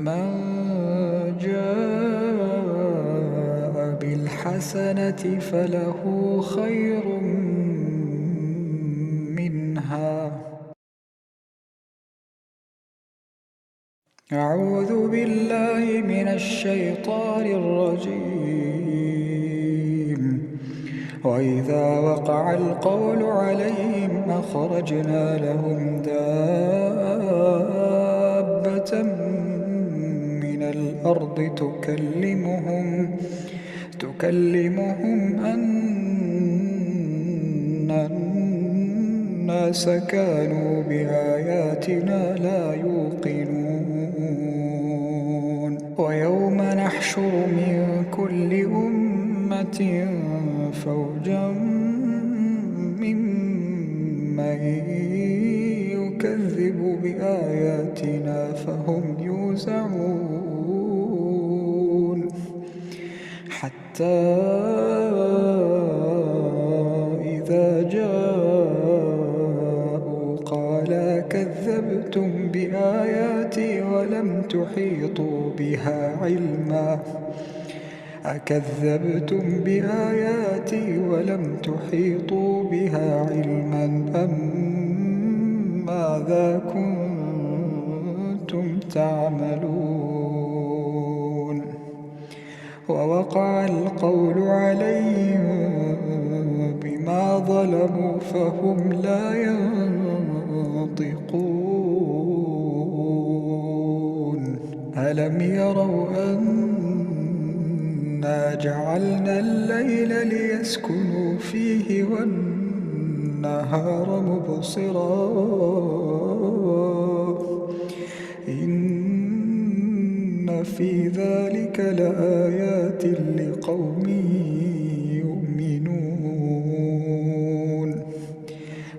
من جاء بالحسنة فله خير منها. أعوذ بالله من الشيطان الرجيم. وإذا وقع القول عليهم أخرجنا لهم دابة من الأرض تكلمهم أن الناس كانوا بآياتنا لا يوقنون. ويوم نحشر من كل أمة فوجا ممن يكذب بآياتنا فهم يوزعون. حتى إذا جاءوا قال كذبتم بآياتي ولم تحيطوا بها علما أكذبتم بآياتي ولم تحيطوا بها علما أم ماذا كنتم تعملون. ووقع القول عليهم بما ظلموا فهم لا ينطقون. ألم يروا أنا جعلنا الليل ليسكنوا فيه والنهار مبصرا إن في ذلك لآيات لقوم يؤمنون.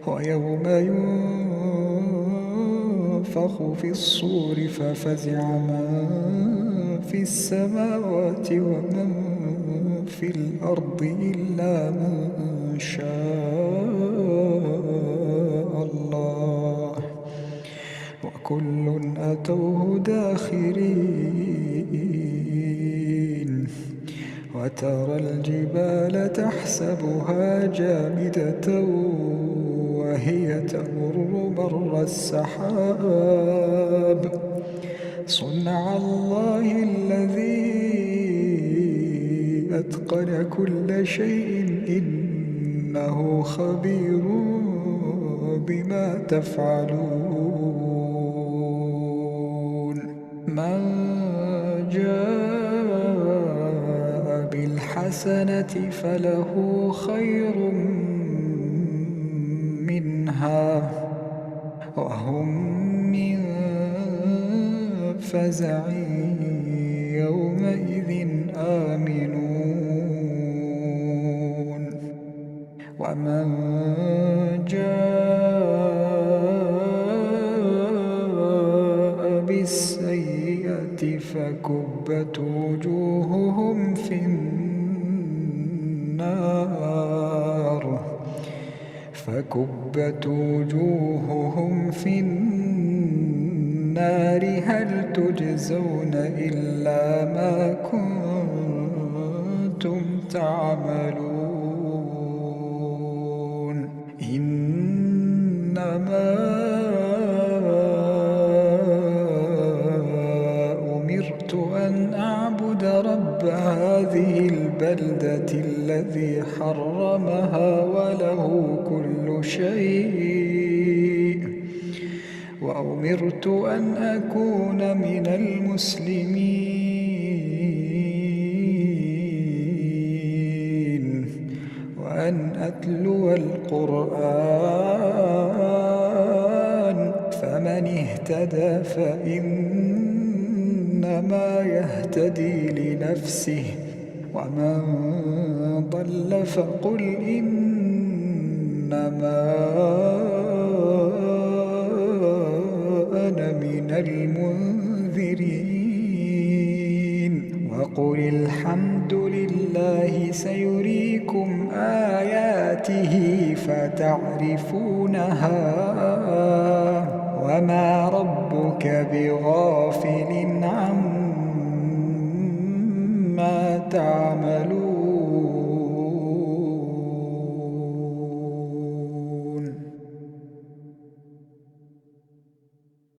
ويوم ينفخ في الصور ففزع من في السماوات ومن في الأرض إلا من شاء الله وكل أتوه داخرين. وترى الجبال تحسبها جامدة وهي تمر مر السحاب صنع الله الذي أتقن كل شيء إنه خبير بما تفعلون. من جاء بالحسنة فله خير منها وهم من فزع يومئذ آمنون. ومن جاء بالسيئة فكبت وجوههم في النار هل تجزون إلا ما كنتم تعملون. إنما أمرت أن أعبد رب هذه البلدة الذي حرمها وله كل شيء وأمرت أن أكون من المسلمين وأن أتلو القرآن فمن اهتدى فإنما يهتدي لنفسه ومن ضل فقل إنما أنا من المنذرين. وقل الحمد لله سيريكم آياته فتعرفونها وما ربك بغافل عما تعملون